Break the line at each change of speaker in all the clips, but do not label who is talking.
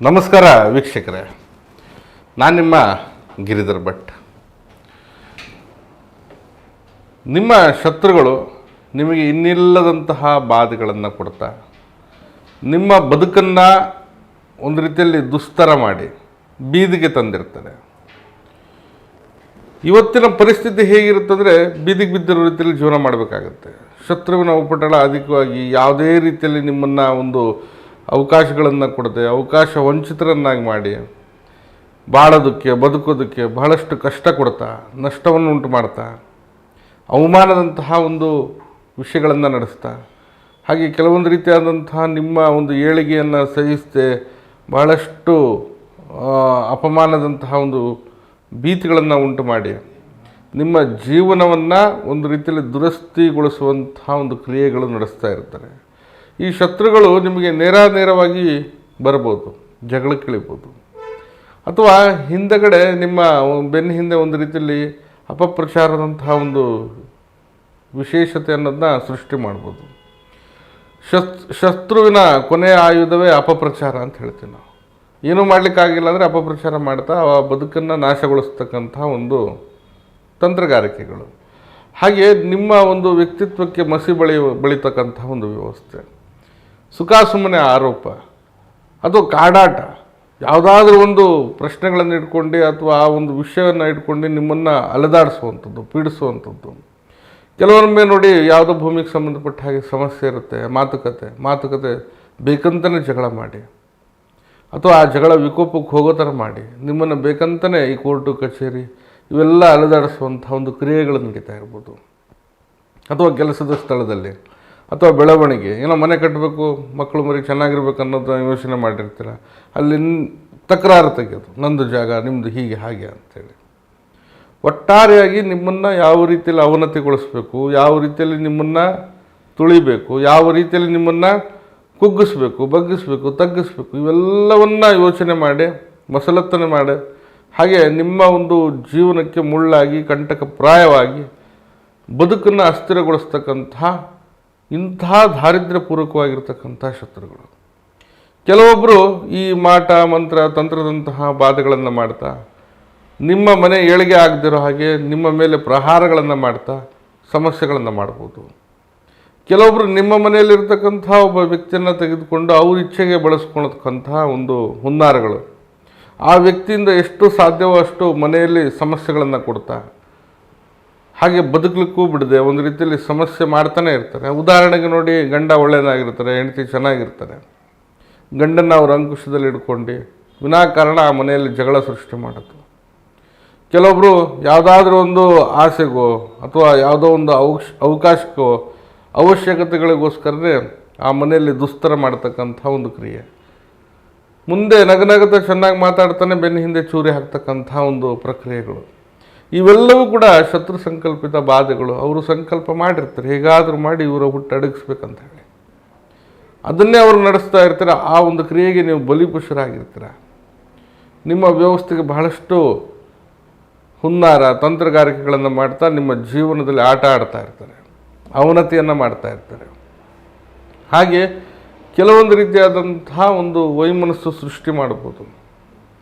ನಮಸ್ಕಾರ ವೀಕ್ಷಕರೇ, ನಾನು ನಿಮ್ಮ ಗಿರಿಧರ್ ಭಟ್. ನಿಮ್ಮ ಶತ್ರುಗಳು ನಿಮಗೆ ಇನ್ನಿಲ್ಲದಂತಹ ಬಾಧೆಗಳನ್ನು ಕೊಡ್ತಾ ನಿಮ್ಮ ಬದುಕನ್ನು ಒಂದು ರೀತಿಯಲ್ಲಿ ದುಸ್ತರ ಮಾಡಿ ಬೀದಿಗೆ ತಂದಿರ್ತಾರೆ. ಇವತ್ತಿನ ಪರಿಸ್ಥಿತಿ ಹೇಗಿರುತ್ತಂದರೆ ಬೀದಿಗೆ ಬಿದ್ದಿರೋ ರೀತಿಯಲ್ಲಿ ಜೀವನ ಮಾಡಬೇಕಾಗತ್ತೆ. ಶತ್ರುವಿನ ಉಪಟಳ ಅಧಿಕವಾಗಿ ಯಾವುದೇ ರೀತಿಯಲ್ಲಿ ನಿಮ್ಮನ್ನು ಒಂದು ಅವಕಾಶಗಳನ್ನು ಕೊಡದೆ ಅವಕಾಶ ವಂಚಿತರನ್ನಾಗಿ ಮಾಡಿ ಬಾಳೋದಕ್ಕೆ ಬದುಕೋದಕ್ಕೆ ಬಹಳಷ್ಟು ಕಷ್ಟ ಕೊಡ್ತಾ ನಷ್ಟವನ್ನು ಉಂಟು ಮಾಡ್ತಾ ಅವಮಾನದಂತಹ ಒಂದು ವಿಷಯಗಳನ್ನು ನಡೆಸ್ತಾ ಹಾಗೆ ಕೆಲವೊಂದು ರೀತಿಯಾದಂತಹ ನಿಮ್ಮ ಒಂದು ಏಳಿಗೆಯನ್ನು ಸಹಿಸದೆ ಬಹಳಷ್ಟು ಅಪಮಾನದಂತಹ ಒಂದು ಭೀತಿಗಳನ್ನು ಉಂಟು ಮಾಡಿ ನಿಮ್ಮ ಜೀವನವನ್ನು ಒಂದು ರೀತಿಯಲ್ಲಿ ದುರಸ್ತಿಗೊಳಿಸುವಂತಹ ಒಂದು ಕ್ರಿಯೆಗಳು ನಡೆಸ್ತಾ ಇರ್ತಾರೆ. ಈ ಶತ್ರುಗಳು ನಿಮಗೆ ನೇರವಾಗಿ ಬರ್ಬೋದು, ಜಗಳಕ್ಕೆ ಇಳಿಬೋದು, ಅಥವಾ ಹಿಂದಗಡೆ ನಿಮ್ಮ ಬೆನ್ನ ಹಿಂದೆ ಒಂದು ರೀತಿಯಲ್ಲಿ ಅಪಪ್ರಚಾರದಂತಹ ಒಂದು ವಿಶೇಷತೆ ಅನ್ನೋದನ್ನ ಸೃಷ್ಟಿ ಮಾಡ್ಬೋದು. ಶತ್ರುವಿನ ಕೊನೆಯ ಆಯುಧವೇ ಅಪಪ್ರಚಾರ ಅಂತ ಹೇಳ್ತೀವಿ ನಾವು. ಏನೂ ಮಾಡಲಿಕ್ಕಾಗಿಲ್ಲ ಅಂದರೆ ಅಪಪ್ರಚಾರ ಮಾಡ್ತಾ ಆ ಬದುಕನ್ನು ನಾಶಗೊಳಿಸ್ತಕ್ಕಂಥ ಒಂದು ತಂತ್ರಗಾರಿಕೆಗಳು. ಹಾಗೆ ನಿಮ್ಮ ಒಂದು ವ್ಯಕ್ತಿತ್ವಕ್ಕೆ ಮಸಿ ಬಳಿತಕ್ಕಂಥ ಒಂದು ವ್ಯವಸ್ಥೆ, ಸುಖಾಸುಮ್ಮನೆ ಆರೋಪ ಅಥವಾ ಕಾಡಾಟ, ಯಾವುದಾದ್ರೂ ಒಂದು ಪ್ರಶ್ನೆಗಳನ್ನು ಇಟ್ಕೊಂಡು ಅಥವಾ ಆ ಒಂದು ವಿಷಯವನ್ನು ಇಟ್ಕೊಂಡು ನಿಮ್ಮನ್ನು ಅಲೆದಾಡಿಸುವಂಥದ್ದು, ಪೀಡಿಸುವಂಥದ್ದು. ಕೆಲವೊಮ್ಮೆ ನೋಡಿ ಯಾವುದೋ ಭೂಮಿಗೆ ಸಂಬಂಧಪಟ್ಟ ಹಾಗೆ ಸಮಸ್ಯೆ ಇರುತ್ತೆ, ಮಾತುಕತೆ ಬೇಕಂತಲೇ ಜಗಳ ಮಾಡಿ ಅಥವಾ ಆ ಜಗಳ ವಿಕೋಪಕ್ಕೆ ಹೋಗೋ ಥರ ಮಾಡಿ ನಿಮ್ಮನ್ನು ಬೇಕಂತಲೇ ಈ ಕೋರ್ಟು ಕಚೇರಿ ಇವೆಲ್ಲ ಅಲೆದಾಡಿಸುವಂಥ ಒಂದು ಕ್ರಿಯೆಗಳು ನಡೀತಾ ಇರ್ಬೋದು. ಅಥವಾ ಕೆಲಸದ ಸ್ಥಳದಲ್ಲಿ ಅಥವಾ ಬೆಳವಣಿಗೆ, ಏನೋ ಮನೆ ಕಟ್ಟಬೇಕು, ಮಕ್ಕಳು ಮರಿ ಚೆನ್ನಾಗಿರ್ಬೇಕು ಅನ್ನೋದು ಯೋಚನೆ ಮಾಡಿರ್ತೀರ, ಅಲ್ಲಿ ತಕರಾರು ತೆಗೆಯೋದು, ನಂದು ಜಾಗ ನಿಮ್ಮದು ಹೀಗೆ ಹಾಗೆ ಅಂಥೇಳಿ ಒಟ್ಟಾರೆಯಾಗಿ ನಿಮ್ಮನ್ನು ಯಾವ ರೀತಿಯಲ್ಲಿ ಅವನತಿಗೊಳಿಸ್ಬೇಕು, ಯಾವ ರೀತಿಯಲ್ಲಿ ನಿಮ್ಮನ್ನು ತುಳಿಬೇಕು, ಯಾವ ರೀತಿಯಲ್ಲಿ ನಿಮ್ಮನ್ನು ಕುಗ್ಗಿಸ್ಬೇಕು, ಬಗ್ಗಿಸ್ಬೇಕು, ತಗ್ಗಿಸ್ಬೇಕು, ಇವೆಲ್ಲವನ್ನು ಯೋಚನೆ ಮಾಡಿ ಮಸಲತ್ತನೆ ಮಾಡಿ ಹಾಗೆ ನಿಮ್ಮ ಒಂದು ಜೀವನಕ್ಕೆ ಮುಳ್ಳಾಗಿ ಕಂಟಕಪ್ರಾಯವಾಗಿ ಬದುಕನ್ನು ಅಸ್ಥಿರಗೊಳಿಸ್ತಕ್ಕಂಥ ಇಂತಹ ದಾರಿದ್ರ್ಯಪೂರ್ವಕವಾಗಿರ್ತಕ್ಕಂಥ ಶತ್ರುಗಳು. ಕೆಲವೊಬ್ಬರು ಈ ಮಾಟ ಮಂತ್ರ ತಂತ್ರದಂತಹ ಬಾಧೆಗಳನ್ನು ಮಾಡ್ತಾ ನಿಮ್ಮ ಮನೆ ಏಳಿಗೆ ಆಗದಿರೋ ಹಾಗೆ ನಿಮ್ಮ ಮೇಲೆ ಪ್ರಹಾರಗಳನ್ನು ಮಾಡ್ತಾ ಸಮಸ್ಯೆಗಳನ್ನು ಮಾಡ್ಬೋದು. ಕೆಲವೊಬ್ಬರು ನಿಮ್ಮ ಮನೆಯಲ್ಲಿರ್ತಕ್ಕಂಥ ಒಬ್ಬ ವ್ಯಕ್ತಿಯನ್ನು ತೆಗೆದುಕೊಂಡು ಅವ್ರ ಇಚ್ಛೆಗೆ ಬಳಸ್ಕೊಳತಕ್ಕಂಥ ಒಂದು ಹುನ್ನಾರಗಳು, ಆ ವ್ಯಕ್ತಿಯಿಂದ ಎಷ್ಟು ಸಾಧ್ಯವೋ ಅಷ್ಟು ಮನೆಯಲ್ಲಿ ಸಮಸ್ಯೆಗಳನ್ನು ಕೊಡ್ತಾ ಹಾಗೆ ಬದುಕಲಿಕ್ಕೂ ಬಿಡದೆ ಒಂದು ರೀತಿಯಲ್ಲಿ ಸಮಸ್ಯೆ ಮಾಡ್ತಾನೆ ಇರ್ತಾರೆ. ಉದಾಹರಣೆಗೆ ನೋಡಿ, ಗಂಡ ಒಳ್ಳೆಯದಾಗಿರ್ತಾರೆ, ಹೆಂಡತಿ ಚೆನ್ನಾಗಿರ್ತಾರೆ, ಗಂಡನ್ನು ಅವ್ರ ಅಂಕುಶದಲ್ಲಿ ಇಟ್ಕೊಂಡು ವಿನಾಕಾರಣ ಆ ಮನೆಯಲ್ಲಿ ಜಗಳ ಸೃಷ್ಟಿ ಮಾಡೋದು. ಕೆಲವೊಬ್ಬರು ಯಾವುದಾದ್ರೂ ಒಂದು ಆಸೆಗೋ ಅಥವಾ ಯಾವುದೋ ಒಂದು ಅವಕಾಶಕ್ಕೋ ಅವಶ್ಯಕತೆಗಳಿಗೋಸ್ಕರನೇ ಆ ಮನೆಯಲ್ಲಿ ದುಸ್ತರ ಮಾಡ್ತಕ್ಕಂಥ ಒಂದು ಕ್ರಿಯೆ. ಮುಂದೆ ನಗನಗತ ಚೆನ್ನಾಗಿ ಮಾತಾಡ್ತಾನೆ ಬೆನ್ನ ಹಿಂದೆ ಚೂರಿ ಹಾಕ್ತಕ್ಕಂಥ ಒಂದು ಪ್ರಕ್ರಿಯೆಗಳು, ಇವೆಲ್ಲವೂ ಕೂಡ ಶತ್ರು ಸಂಕಲ್ಪಿತ ಬಾಧೆಗಳು. ಅವರು ಸಂಕಲ್ಪ ಮಾಡಿರ್ತಾರೆ, ಹೇಗಾದರೂ ಮಾಡಿ ಇವರ ಹುಟ್ಟು ಅಡಗಿಸ್ಬೇಕಂತ ಹೇಳಿ ಅದನ್ನೇ ಅವರು ನಡೆಸ್ತಾ ಇರ್ತಾರೆ. ಆ ಒಂದು ಕ್ರಿಯೆಗೆ ನೀವು ಬಲಿಪುಷರಾಗಿರ್ತೀರ. ನಿಮ್ಮ ವ್ಯವಸ್ಥೆಗೆ ಬಹಳಷ್ಟು ಹುನ್ನಾರ ತಂತ್ರಗಾರಿಕೆಗಳನ್ನು ಮಾಡ್ತಾ ನಿಮ್ಮ ಜೀವನದಲ್ಲಿ ಆಟ ಆಡ್ತಾ ಇರ್ತಾರೆ, ಅವನತಿಯನ್ನು ಮಾಡ್ತಾ ಇರ್ತಾರೆ. ಹಾಗೆ ಕೆಲವೊಂದು ರೀತಿಯಾದಂತಹ ಒಂದು ವೈಮನಸ್ಸು ಸೃಷ್ಟಿ ಮಾಡ್ಬೋದು.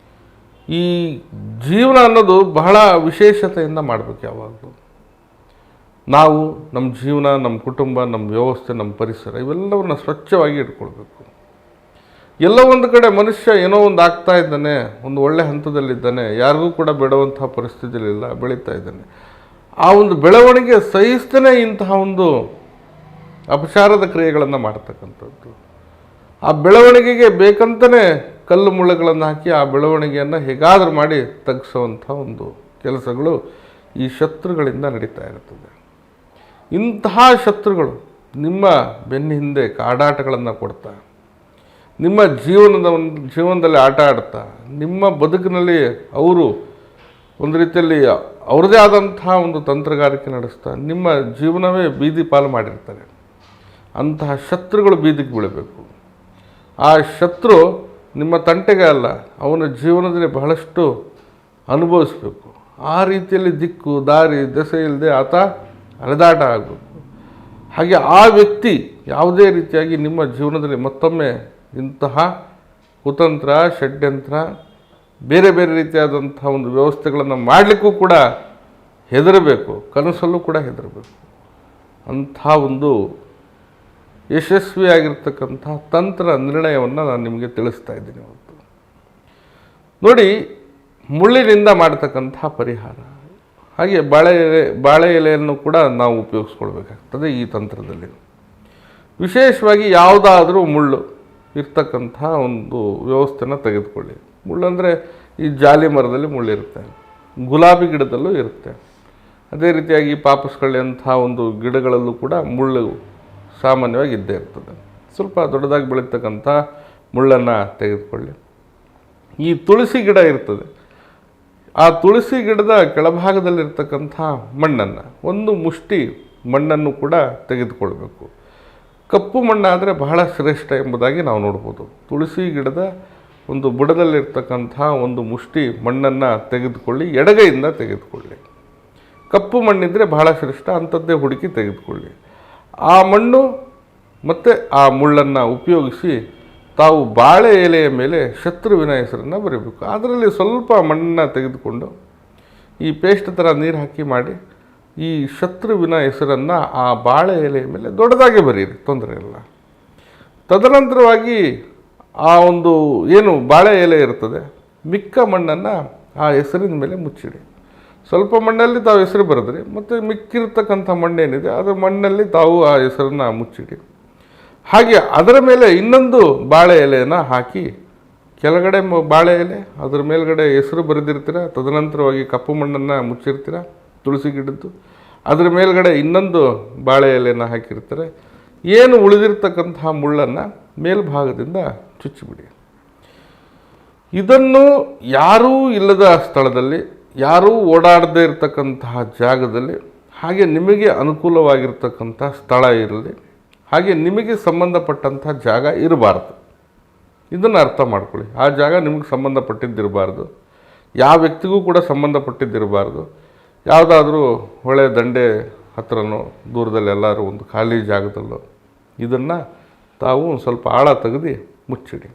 ಈ ಜೀವನ ಅನ್ನೋದು ಬಹಳ ವಿಶೇಷತೆಯಿಂದ ಮಾಡಬೇಕು. ಯಾವಾಗಲೂ ನಾವು ನಮ್ಮ ಜೀವನ, ನಮ್ಮ ಕುಟುಂಬ, ನಮ್ಮ ವ್ಯವಸ್ಥೆ, ನಮ್ಮ ಪರಿಸರ ಇವೆಲ್ಲವನ್ನು ಸ್ವಚ್ಛವಾಗಿ ಇಟ್ಕೊಳ್ಬೇಕು. ಎಲ್ಲೋ ಒಂದು ಕಡೆ ಮನುಷ್ಯ ಏನೋ ಒಂದು ಆಗ್ತಾ ಇದ್ದಾನೆ, ಒಂದು ಒಳ್ಳೆ ಹಂತದಲ್ಲಿದ್ದಾನೆ, ಯಾರಿಗೂ ಕೂಡ ಬಿಡುವಂತಹ ಪರಿಸ್ಥಿತಿಯಲ್ಲಿಲ್ಲ, ಬೆಳೀತಾ ಇದ್ದಾನೆ. ಆ ಒಂದು ಬೆಳವಣಿಗೆ ಸಹಿಸ್ತನೇ ಇಂತಹ ಒಂದು ಅಪಚಾರದ ಕ್ರಿಯೆಗಳನ್ನು ಮಾಡ್ತಕ್ಕಂಥದ್ದು. ಆ ಬೆಳವಣಿಗೆಗೆ ಬೇಕಂತಲೇ ಕಲ್ಲು ಮುಳ್ಳುಗಳನ್ನು ಹಾಕಿ ಆ ಬೆಳವಣಿಗೆಯನ್ನು ಹೇಗಾದರೂ ಮಾಡಿ ತಗ್ಗಿಸುವಂಥ ಒಂದು ಕೆಲಸಗಳು ಈ ಶತ್ರುಗಳಿಂದ ನಡೀತಾ ಇರ್ತದೆ. ಇಂತಹ ಶತ್ರುಗಳು ನಿಮ್ಮ ಬೆನ್ನ ಹಿಂದೆ ಕಾಡಾಟಗಳನ್ನು ಕೊಡ್ತಾ ನಿಮ್ಮ ಜೀವನದಲ್ಲಿ ಆಟ ಆಡ್ತಾ ನಿಮ್ಮ ಬದುಕಿನಲ್ಲಿ ಅವರು ಒಂದು ರೀತಿಯಲ್ಲಿ ಅವ್ರದ್ದೇ ಆದಂತಹ ಒಂದು ತಂತ್ರಗಾರಿಕೆ ನಡೆಸ್ತಾ ನಿಮ್ಮ ಜೀವನವೇ ಬೀದಿ ಪಾಲು ಮಾಡಿರ್ತಾರೆ. ಅಂತಹ ಶತ್ರುಗಳು ಬೀದಿಗೆ ಬೀಳಬೇಕು. ಆ ಶತ್ರು ನಿಮ್ಮ ತಂಟೆಗೆ ಅಲ್ಲ, ಅವನ ಜೀವನದಲ್ಲಿ ಬಹಳಷ್ಟು ಅನುಭವಿಸಬೇಕು. ಆ ರೀತಿಯಲ್ಲಿ ದಿಕ್ಕು ದಾರಿ ದೆಸೆ ಇಲ್ಲದೆ ಆತ ಅಲೆದಾಟ ಆಗಬೇಕು. ಹಾಗೆ ಆ ವ್ಯಕ್ತಿ ಯಾವುದೇ ರೀತಿಯಾಗಿ ನಿಮ್ಮ ಜೀವನದಲ್ಲಿ ಮತ್ತೊಮ್ಮೆ ಇಂತಹ ಕುತಂತ್ರ, ಷಡ್ಯಂತ್ರ, ಬೇರೆ ಬೇರೆ ರೀತಿಯಾದಂಥ ಒಂದು ವ್ಯವಸ್ಥೆಗಳನ್ನು ಮಾಡಲಿಕ್ಕೂ ಕೂಡ ಹೆದರಬೇಕು, ಕನಸಲ್ಲೂ ಕೂಡ ಹೆದರಬೇಕು. ಅಂಥ ಒಂದು ಯಶಸ್ವಿಯಾಗಿರ್ತಕ್ಕಂಥ ತಂತ್ರ ನಿರ್ಣಯವನ್ನು ನಾನು ನಿಮಗೆ ತಿಳಿಸ್ತಾ ಇದ್ದೀನಿ ಇವತ್ತು. ನೋಡಿ, ಮುಳ್ಳಿನಿಂದ ಮಾಡ್ತಕ್ಕಂಥ ಪರಿಹಾರ, ಹಾಗೆ ಬಾಳೆ ಎಲೆಯನ್ನು ಕೂಡ ನಾವು ಉಪಯೋಗಿಸ್ಕೊಳ್ಬೇಕಾಗ್ತದೆ ಈ ತಂತ್ರದಲ್ಲಿ. ವಿಶೇಷವಾಗಿ ಯಾವುದಾದ್ರೂ ಮುಳ್ಳು ಇರ್ತಕ್ಕಂಥ ಒಂದು ವ್ಯವಸ್ಥೆನ ತೆಗೆದುಕೊಳ್ಳಿ. ಮುಳ್ಳಂದರೆ ಈ ಜಾಲಿ ಮರದಲ್ಲಿ ಮುಳ್ಳಿರುತ್ತೆ, ಗುಲಾಬಿ ಗಿಡದಲ್ಲೂ ಇರುತ್ತೆ, ಅದೇ ರೀತಿಯಾಗಿ ಪಾಪಸ್ಕಳ್ಳಿಯಂಥ ಒಂದು ಗಿಡಗಳಲ್ಲೂ ಕೂಡ ಮುಳ್ಳು ಸಾಮಾನ್ಯವಾಗಿ ಇದ್ದೇ ಇರ್ತದೆ. ಸ್ವಲ್ಪ ದೊಡ್ಡದಾಗಿ ಬೆಳೀತಕ್ಕಂಥ ಮುಳ್ಳನ್ನು ತೆಗೆದುಕೊಳ್ಳಿ. ಈ ತುಳಸಿ ಗಿಡ ಇರ್ತದೆ, ಆ ತುಳಸಿ ಗಿಡದ ಕೆಳಭಾಗದಲ್ಲಿರ್ತಕ್ಕಂಥ ಮಣ್ಣನ್ನು, ಒಂದು ಮುಷ್ಟಿ ಮಣ್ಣನ್ನು ಕೂಡ ತೆಗೆದುಕೊಳ್ಬೇಕು. ಕಪ್ಪು ಮಣ್ಣಾದರೆ ಬಹಳ ಶ್ರೇಷ್ಠ ಎಂಬುದಾಗಿ ನಾವು ನೋಡ್ಬೋದು. ತುಳಸಿ ಗಿಡದ ಒಂದು ಬುಡದಲ್ಲಿರ್ತಕ್ಕಂಥ ಒಂದು ಮುಷ್ಟಿ ಮಣ್ಣನ್ನು ತೆಗೆದುಕೊಳ್ಳಿ, ಎಡಗೈಯಿಂದ ತೆಗೆದುಕೊಳ್ಳಿ. ಕಪ್ಪು ಮಣ್ಣಿದ್ದರೆ ಬಹಳ ಶ್ರೇಷ್ಠ, ಅಂಥದ್ದೇ ಹುಡುಕಿ ತೆಗೆದುಕೊಳ್ಳಿ. ಆ ಮಣ್ಣು ಮತ್ತು ಆ ಮುಳ್ಳನ್ನು ಉಪಯೋಗಿಸಿ ತಾವು ಬಾಳೆ ಎಲೆಯ ಮೇಲೆ ಶತ್ರುವಿನ ಹೆಸರನ್ನು ಬರೀಬೇಕು. ಅದರಲ್ಲಿ ಸ್ವಲ್ಪ ಮಣ್ಣನ್ನು ತೆಗೆದುಕೊಂಡು ಈ ಪೇಸ್ಟ್ ಥರ ನೀರು ಹಾಕಿ ಮಾಡಿ ಈ ಶತ್ರುವಿನ ಹೆಸರನ್ನು ಆ ಬಾಳೆ ಎಲೆಯ ಮೇಲೆ ದೊಡ್ಡದಾಗಿ ಬರೀರಿ, ತೊಂದರೆ ಇಲ್ಲ. ತದನಂತರವಾಗಿ ಆ ಒಂದು ಏನು ಬಾಳೆ ಎಲೆ ಇರ್ತದೆ, ಮಿಕ್ಕ ಮಣ್ಣನ್ನು ಆ ಹೆಸರಿನ ಮೇಲೆ ಮುಚ್ಚಿಡಿ. ಸ್ವಲ್ಪ ಮಣ್ಣಲ್ಲಿ ತಾವು ಹೆಸರು ಬರೆದ್ರಿ, ಮತ್ತು ಮಿಕ್ಕಿರ್ತಕ್ಕಂಥ ಮಣ್ಣೇನಿದೆ ಅದರ ಮಣ್ಣಲ್ಲಿ ತಾವು ಆ ಹೆಸರನ್ನು ಮುಚ್ಚಿಡಿ. ಹಾಗೆ ಅದರ ಮೇಲೆ ಇನ್ನೊಂದು ಬಾಳೆ ಎಲೆಯನ್ನು ಹಾಕಿ, ಕೆಳಗಡೆ ಬಾಳೆ ಎಲೆ, ಅದರ ಮೇಲ್ಗಡೆ ಹೆಸರು ಬರೆದಿರ್ತೀರ, ತದನಂತರವಾಗಿ ಕಪ್ಪು ಮಣ್ಣನ್ನು ಮುಚ್ಚಿರ್ತೀರ ತುಳಸಿ ಗಿಡದ್ದು, ಅದರ ಮೇಲ್ಗಡೆ ಇನ್ನೊಂದು ಬಾಳೆ ಎಲೆಯನ್ನು ಹಾಕಿರ್ತಾರೆ. ಏನು ಉಳಿದಿರ್ತಕ್ಕಂತಹ ಮುಳ್ಳನ್ನು ಮೇಲ್ಭಾಗದಿಂದ ಚುಚ್ಚಿಬಿಡಿ. ಇದನ್ನು ಯಾರೂ ಇಲ್ಲದ ಸ್ಥಳದಲ್ಲಿ, ಯಾರೂ ಓಡಾಡದೇ ಇರತಕ್ಕಂತಹ ಜಾಗದಲ್ಲಿ, ಹಾಗೆ ನಿಮಗೆ ಅನುಕೂಲವಾಗಿರ್ತಕ್ಕಂಥ ಸ್ಥಳ ಇರಲಿ, ಹಾಗೆ ನಿಮಗೆ ಸಂಬಂಧಪಟ್ಟಂಥ ಜಾಗ ಇರಬಾರ್ದು. ಇದನ್ನು ಅರ್ಥ ಮಾಡ್ಕೊಳ್ಳಿ. ಆ ಜಾಗ ನಿಮಗೆ ಸಂಬಂಧಪಟ್ಟಿದ್ದಿರಬಾರ್ದು, ಯಾವ ವ್ಯಕ್ತಿಗೂ ಕೂಡ ಸಂಬಂಧಪಟ್ಟಿದ್ದಿರಬಾರ್ದು. ಯಾವುದಾದ್ರೂ ಹೊಳೆ ದಂಡೆ ಹತ್ರನೋ ದೂರದಲ್ಲಿ ಎಲ್ಲರೂ ಒಂದು ಖಾಲಿ ಜಾಗದಲ್ಲೋ ಇದನ್ನು ತಾವು ಒಂದು ಸ್ವಲ್ಪ ಆಳ ತೆಗೆದು ಮುಚ್ಚಿಡಿ.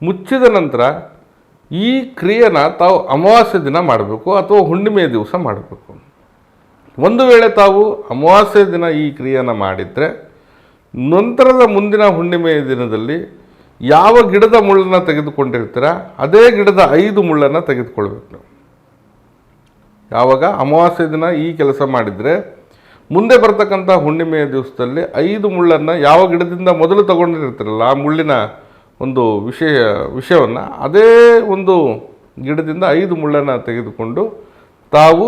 ಮುಚ್ಚಿದ ನಂತರ ಈ ಕ್ರಿಯೆನ ತಾವು ಅಮಾವಾಸ್ಯೆ ದಿನ ಮಾಡಬೇಕು ಅಥವಾ ಹುಣ್ಣಿಮೆಯ ದಿವಸ ಮಾಡಬೇಕು. ಒಂದು ವೇಳೆ ತಾವು ಅಮಾವಾಸ್ಯೆ ದಿನ ಈ ಕ್ರಿಯೆಯನ್ನು ಮಾಡಿದರೆ, ನಂತರದ ಮುಂದಿನ ಹುಣ್ಣಿಮೆಯ ದಿನದಲ್ಲಿ ಯಾವ ಗಿಡದ ಮುಳ್ಳನ್ನು ತೆಗೆದುಕೊಂಡಿರ್ತೀರ ಅದೇ ಗಿಡದ 5 ಮುಳ್ಳನ್ನು ತೆಗೆದುಕೊಳ್ಬೇಕು ನೀವು. ಯಾವಾಗ ಅಮಾವಾಸ್ಯೆ ದಿನ ಈ ಕೆಲಸ ಮಾಡಿದರೆ, ಮುಂದೆ ಬರ್ತಕ್ಕಂಥ ಹುಣ್ಣಿಮೆಯ ದಿವಸದಲ್ಲಿ 5 ಮುಳ್ಳನ್ನು ಯಾವ ಗಿಡದಿಂದ ಮೊದಲು ತಗೊಂಡಿರ್ತೀರಲ್ಲ ಆ ಮುಳ್ಳಿನ ಒಂದು ವಿಷಯವನ್ನು ಅದೇ ಒಂದು ಗಿಡದಿಂದ 5 ಮುಳ್ಳನ್ನು ತೆಗೆದುಕೊಂಡು ತಾವು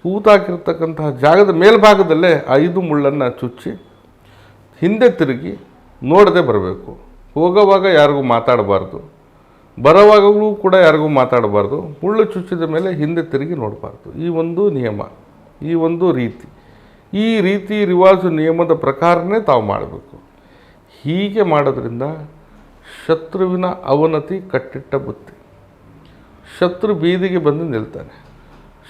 ಹೂತಾಕಿರ್ತಕ್ಕಂತಹ ಜಾಗದ ಮೇಲ್ಭಾಗದಲ್ಲೇ 5 ಮುಳ್ಳನ್ನು ಚುಚ್ಚಿ ಹಿಂದೆ ತಿರುಗಿ ನೋಡದೆ ಬರಬೇಕು. ಹೋಗೋವಾಗ ಯಾರಿಗೂ ಮಾತಾಡಬಾರ್ದು, ಬರೋವಾಗಲೂ ಕೂಡ ಯಾರಿಗೂ ಮಾತಾಡಬಾರ್ದು. ಮುಳ್ಳು ಚುಚ್ಚಿದ ಮೇಲೆ ಹಿಂದೆ ತಿರುಗಿ ನೋಡಬಾರ್ದು. ಈ ಒಂದು ನಿಯಮ, ಈ ಒಂದು ರೀತಿ, ಈ ರೀತಿ ರಿವಾಜು ನಿಯಮದ ಪ್ರಕಾರನೇ ತಾವು ಮಾಡಬೇಕು. ಹೀಗೆ ಮಾಡೋದ್ರಿಂದ ಶತ್ರುವಿನ ಅವನತಿ ಕಟ್ಟಿಟ್ಟ ಬುತ್ತಿ. ಶತ್ರು ಬೀದಿಗೆ ಬಂದು ನಿಲ್ತಾನೆ.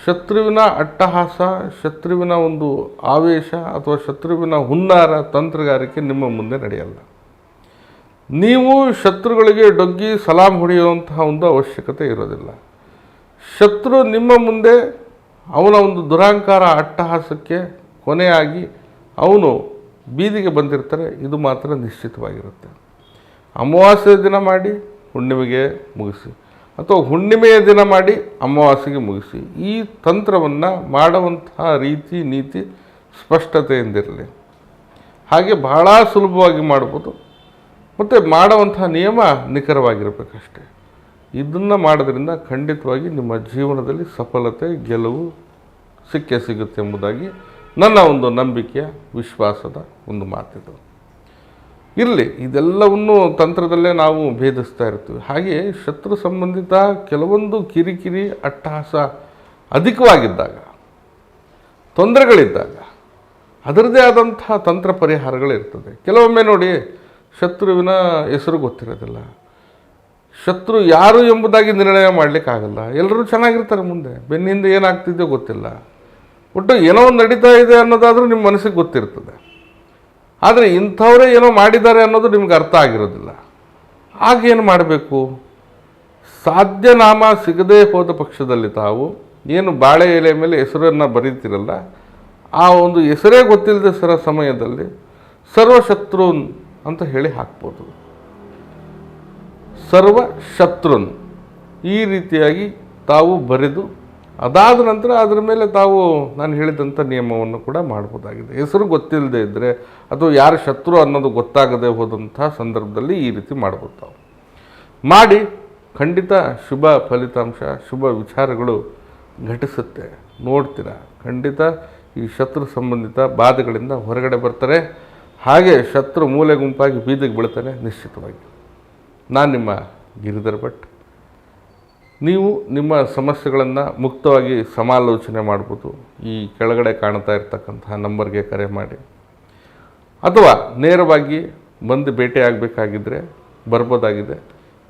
ಶತ್ರುವಿನ ಅಟ್ಟಹಾಸ, ಶತ್ರುವಿನ ಒಂದು ಆವೇಶ ಅಥವಾ ಶತ್ರುವಿನ ಹುನ್ನಾರ ತಂತ್ರಗಾರಿಕೆ ನಿಮ್ಮ ಮುಂದೆ ನಡೆಯಲ್ಲ. ನೀವು ಶತ್ರುಗಳಿಗೆ ಡೊಗ್ಗಿ ಸಲಾಂ ಹೊಡೆಯುವಂತಹ ಒಂದು ಅವಶ್ಯಕತೆ ಇರೋದಿಲ್ಲ. ಶತ್ರು ನಿಮ್ಮ ಮುಂದೆ ಅವನ ಒಂದು ದುರಹಂಕಾರ ಅಟ್ಟಹಾಸಕ್ಕೆ ಕೊನೆಯಾಗಿ ಅವನು ಬೀದಿಗೆ ಬಂದಿರ್ತಾರೆ. ಇದು ಮಾತ್ರ ನಿಶ್ಚಿತವಾಗಿರುತ್ತೆ. ಅಮಾವಾಸ್ಯೆ ದಿನ ಮಾಡಿ ಹುಣ್ಣಿಮೆಗೆ ಮುಗಿಸಿ, ಅಥವಾ ಹುಣ್ಣಿಮೆಯ ದಿನ ಮಾಡಿ ಅಮಾವಾಸ್ಯೆಗೆ ಮುಗಿಸಿ. ಈ ತಂತ್ರವನ್ನು ಮಾಡುವಂತಹ ರೀತಿ ನೀತಿ ಸ್ಪಷ್ಟತೆಯಿಂದಿರಲಿ. ಹಾಗೆ ಬಹಳ ಸುಲಭವಾಗಿ ಮಾಡ್ಬೋದು, ಮತ್ತು ಮಾಡುವಂತಹ ನಿಯಮ ನಿಖರವಾಗಿರಬೇಕಷ್ಟೆ. ಇದನ್ನು ಮಾಡೋದ್ರಿಂದ ಖಂಡಿತವಾಗಿ ನಿಮ್ಮ ಜೀವನದಲ್ಲಿ ಸಫಲತೆ, ಗೆಲುವು ಸಿಕ್ಕೇ ಸಿಗುತ್ತೆ ಎಂಬುದಾಗಿ ನನ್ನ ಒಂದು ನಂಬಿಕೆಯ, ವಿಶ್ವಾಸದ ಒಂದು ಮಾತಿದು. ಇರಲಿ, ಇದೆಲ್ಲವನ್ನು ತಂತ್ರದಲ್ಲೇ ನಾವು ಭೇದಿಸ್ತಾ ಇರ್ತೀವಿ. ಹಾಗೆ ಶತ್ರು ಸಂಬಂಧಿತ ಕೆಲವೊಂದು ಕಿರಿಕಿರಿ, ಅಟ್ಟಹಾಸ ಅಧಿಕವಾಗಿದ್ದಾಗ, ತೊಂದರೆಗಳಿದ್ದಾಗ ಅದರದ್ದೇ ಆದಂತಹ ತಂತ್ರ ಪರಿಹಾರಗಳಿರ್ತದೆ. ಕೆಲವೊಮ್ಮೆ ನೋಡಿ, ಶತ್ರುವಿನ ಹೆಸರು ಗೊತ್ತಿರೋದಿಲ್ಲ, ಶತ್ರು ಯಾರು ಎಂಬುದಾಗಿ ನಿರ್ಣಯ ಮಾಡಲಿಕ್ಕಾಗಲ್ಲ. ಎಲ್ಲರೂ ಚೆನ್ನಾಗಿರ್ತಾರೆ, ಮುಂದೆ ಬೆನ್ನಿಂದ ಏನಾಗ್ತಿದೆಯೋ ಗೊತ್ತಿಲ್ಲ. ಒಟ್ಟು ಏನೋ ಒಂದು ನಡೀತಾ ಇದೆ ಅನ್ನೋದಾದರೂ ನಿಮ್ಮ ಮನಸ್ಸಿಗೆ ಗೊತ್ತಿರ್ತದೆ. ಆದರೆ ಇಂಥವರೇ ಏನೋ ಮಾಡಿದ್ದಾರೆ ಅನ್ನೋದು ನಿಮ್ಗೆ ಅರ್ಥ ಆಗಿರೋದಿಲ್ಲ. ಆಗೇನು ಮಾಡಬೇಕು? ಸಾಧ್ಯನಾಮ ಸಿಗದೇ ಹೋದ ಪಕ್ಷದಲ್ಲಿ ತಾವು ಏನು ಬಾಳೆ ಎಲೆ ಮೇಲೆ ಹೆಸರನ್ನು ಬರೀತಿರಲ್ಲ, ಆ ಒಂದು ಹೆಸರೇ ಗೊತ್ತಿಲ್ಲದೆ ಸಮಯದಲ್ಲಿ ಸರ್ವಶತ್ರುನ್ ಅಂತ ಹೇಳಿ ಹಾಕ್ಬೋದು. ಸರ್ವಶತ್ರುನ್ ಈ ರೀತಿಯಾಗಿ ತಾವು ಬರೆದು ಅದಾದ ನಂತರ ಅದರ ಮೇಲೆ ತಾವು ನಾನು ಹೇಳಿದಂಥ ನಿಯಮವನ್ನು ಕೂಡ ಮಾಡ್ಬೋದಾಗಿದೆ. ಹೆಸರು ಗೊತ್ತಿಲ್ಲದೆ ಇದ್ದರೆ ಅಥವಾ ಯಾರು ಶತ್ರು ಅನ್ನೋದು ಗೊತ್ತಾಗದೆ ಹೋದಂಥ ಸಂದರ್ಭದಲ್ಲಿ ಈ ರೀತಿ ಮಾಡ್ಬೋದು. ತಾವು ಮಾಡಿ ಖಂಡಿತ ಶುಭ ಫಲಿತಾಂಶ, ಶುಭ ವಿಚಾರಗಳು ಘಟಿಸುತ್ತೆ. ನೋಡ್ತೀರಾ, ಖಂಡಿತ ಈ ಶತ್ರು ಸಂಬಂಧಿತ ಬಾಧೆಗಳಿಂದ ಹೊರಗಡೆ ಬರ್ತಾರೆ. ಹಾಗೆ ಶತ್ರು ಮೂಲೆ ಗುಂಪಾಗಿ ಬೀದಿಗೆ ಬೀಳ್ತಾನೆ ನಿಶ್ಚಿತವಾಗಿ. ನಾನು ನಿಮ್ಮ ಗಿರಿಧರ್ ಭಟ್. ನೀವು ನಿಮ್ಮ ಸಮಸ್ಯೆಗಳನ್ನು ಮುಕ್ತವಾಗಿ ಸಮಾಲೋಚನೆ ಮಾಡ್ಬೋದು. ಈ ಕೆಳಗಡೆ ಕಾಣ್ತಾ ಇರ್ತಕ್ಕಂತಹ ನಂಬರ್ಗೆ ಕರೆ ಮಾಡಿ, ಅಥವಾ ನೇರವಾಗಿ ಬಂದು ಭೇಟಿ ಆಗಬೇಕಾಗಿದ್ದರೆ ಬರ್ಬೋದಾಗಿದೆ.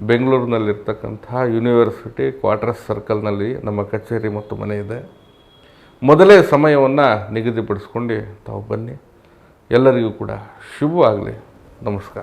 ಬೆಂಗಳೂರಿನಲ್ಲಿರ್ತಕ್ಕಂತಹ ಯೂನಿವರ್ಸಿಟಿ ಕ್ವಾರ್ಟರ್ಸ್ ಸರ್ಕಲ್ನಲ್ಲಿ ನಮ್ಮ ಕಚೇರಿ ಮತ್ತು ಮನೆ ಇದೆ. ಮೊದಲೇ ಸಮಯವನ್ನು ನಿಗದಿಪಡಿಸ್ಕೊಂಡು ತಾವು ಬನ್ನಿ. ಎಲ್ಲರಿಗೂ ಕೂಡ ಶುಭವಾಗಲಿ. ನಮಸ್ಕಾರ.